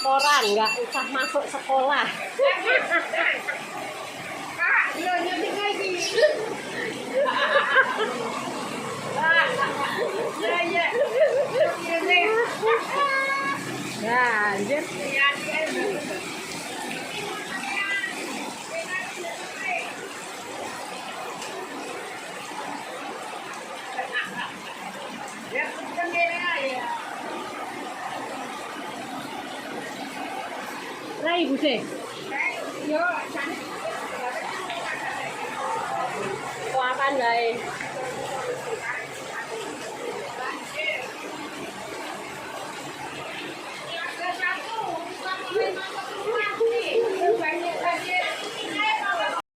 laporan, nggak usah masuk sekolah. Kak, belum lagi. Ya. Ya, anjir. Rai ibu deh. Kuapan guys.